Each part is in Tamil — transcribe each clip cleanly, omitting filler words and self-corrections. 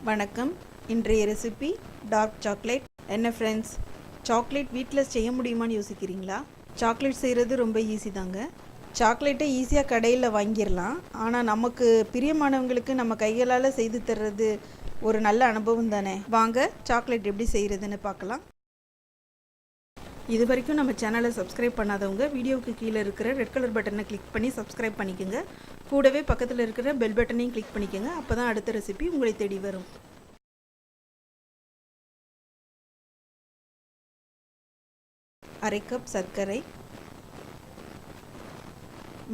வணக்கம். இன்றைய ரெசிபி டார்க் சாக்லேட். என்ன ஃப்ரெண்ட்ஸ், சாக்லேட் வீட்டில் செய்ய முடியுமான்னு யோசிக்கிறீங்களா? சாக்லேட் செய்கிறது ரொம்ப ஈஸி தாங்க. சாக்லேட்டை ஈஸியாக கடையில் வாங்கிடலாம். ஆனால் நமக்கு பிரியமானவங்களுக்கு நம்ம கைகளால் செய்து தர்றது ஒரு நல்ல அனுபவம் தானே. வாங்க சாக்லேட் எப்படி செய்கிறதுன்னு பார்க்கலாம். இது வரைக்கும் நம்ம சேனலை சப்ஸ்கிரைப் பண்ணாதவங்க வீடியோவுக்கு கீழே இருக்கிற ரெட் கலர் பட்டனை கிளிக் பண்ணி சப்ஸ்கிரைப் பண்ணிக்கோங்க. கூடவே பக்கத்தில் இருக்கிற பெல் பட்டனையும் கிளிக் பண்ணிக்கோங்க. அப்போ தான் அடுத்த ரெசிபி உங்களை தேடி வரும். அரை கப் சர்க்கரை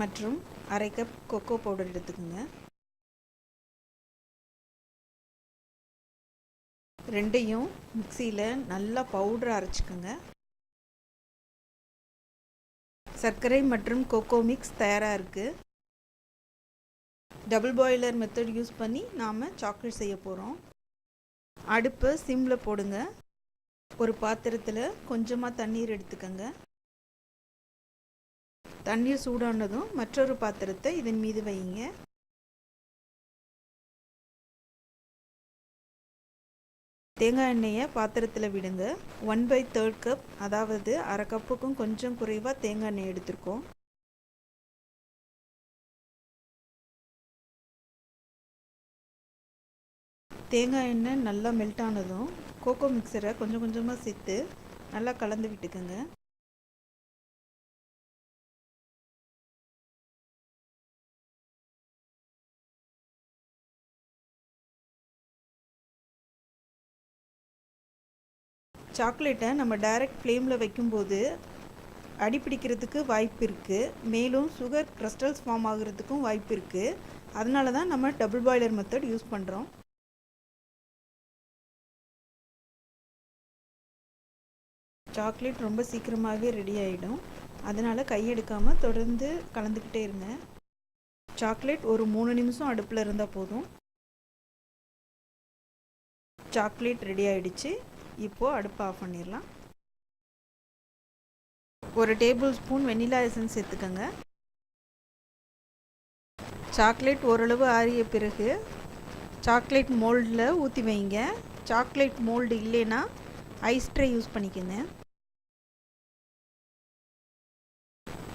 மற்றும் அரை கப் கோகோ பவுடர் எடுத்துக்கோங்க. ரெண்டையும் மிக்சியில் நல்லா பவுடர் அரைச்சிக்கோங்க. சர்க்கரை மற்றும் கோகோ மிக்ஸ் தயாராக இருக்குது. டபுள் பாய்லர் மெத்தட் யூஸ் பண்ணி நாம் சாக்லேட் செய்ய போகிறோம். அடுப்பை சிம்மில் போடுங்க. ஒரு பாத்திரத்தில் கொஞ்சமாக தண்ணீர் எடுத்துக்கோங்க. தண்ணீர் சூடானதும் மற்றொரு பாத்திரத்தை இதன் மீது வைங்க. தேங்காய் எண்ணெயை பாத்திரத்தில் விடுங்க. 1/3 கப், அதாவது அரை கப்புக்கும் கொஞ்சம் குறைவாக தேங்காய் எண்ணெய் எடுத்துருக்கோம். தேங்காய் எண்ணெய் நல்லா மெல்ட் ஆனதும் கோகோ மிக்சரை கொஞ்சம் கொஞ்சமாக சேர்த்து நல்லா கலந்து விட்டுக்குங்க. சாக்லேட்டை நம்ம டைரக்ட் ஃப்ளேமில் வைக்கும்போது அடிப்பிடிக்கிறதுக்கு வாய்ப்பு இருக்குது. மேலும் சுகர் கிறிஸ்டல்ஸ் ஃபார்ம் ஆகிறதுக்கும் வாய்ப்பு இருக்குது. அதனால தான் நம்ம டபுள் பாய்லர் மெத்தட் யூஸ் பண்ணுறோம். சாக்லேட் ரொம்ப சீக்கிரமாகவே ரெடி ஆகிடும். அதனால் கையெடுக்காமல் தொடர்ந்து கலந்துக்கிட்டே இருங்க. சாக்லேட் ஒரு 3 நிமிஷம் அடுப்பில் இருந்தால் போதும். சாக்லேட் ரெடி ஆகிடுச்சு. இப்போது அடுப்பை ஆஃப் பண்ணிடலாம். ஒரு டேபிள் ஸ்பூன் வெனிலா எசன்ஸ் சேர்த்துக்கோங்க. சாக்லேட் ஓரளவு ஆறிய பிறகு சாக்லேட் மோல்டில் ஊற்றி வைங்க. சாக்லேட் மோல்டு இல்லைன்னா ஐஸ் ட்ரே யூஸ் பண்ணிக்கோங்க.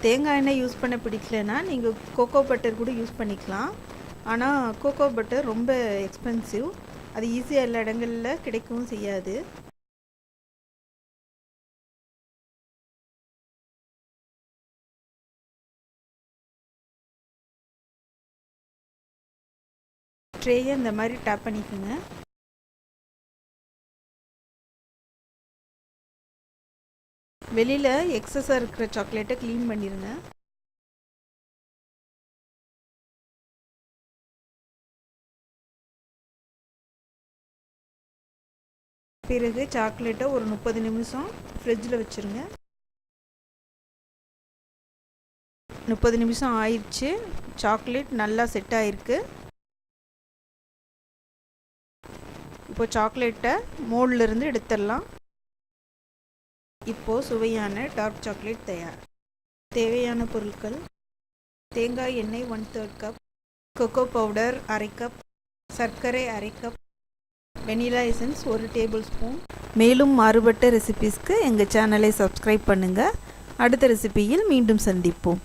தேங்காய் எண்ணெய் யூஸ் பண்ண பிடிக்கலன்னா நீங்கள் கோகோ பட்டர் கூட யூஸ் பண்ணிக்கலாம். ஆனால் கோகோ பட்டர் ரொம்ப எக்ஸ்பென்சிவ். அது ஈஸியாக எல்லா இடங்களில் கிடைக்கவும் செய்யாது. ட்ரேயை இந்த மாதிரி டேப் பண்ணிக்கோங்க. வெளியில் எக்ஸஸாக இருக்கிற சாக்லேட்டை க்ளீன் பண்ணிடுங்க. பிறகு சாக்லேட்டை ஒரு 30 நிமிஷம் ஃப்ரிட்ஜில் வச்சுருங்க. 30 நிமிஷம் ஆயிடுச்சு. சாக்லேட் நல்லா செட் ஆகிருக்கு. இப்போ சாக்லேட்டை மோல்டிலிருந்து எடுத்துடலாம். இப்போது சுவையான டார்க் சாக்லேட் தயார். தேவையான பொருட்கள்: தேங்காய் எண்ணெய் 1/3 கப், கோகோ பவுடர் அரை கப், சர்க்கரை அரை cup, vanilla essence 1 tablespoon. மேலும் மாறுபட்ட ரெசிபீஸ்க்கு எங்கள் சேனலை சப்ஸ்கிரைப் பண்ணுங்கள். அடுத்த ரெசிபியில் மீண்டும் சந்திப்போம்.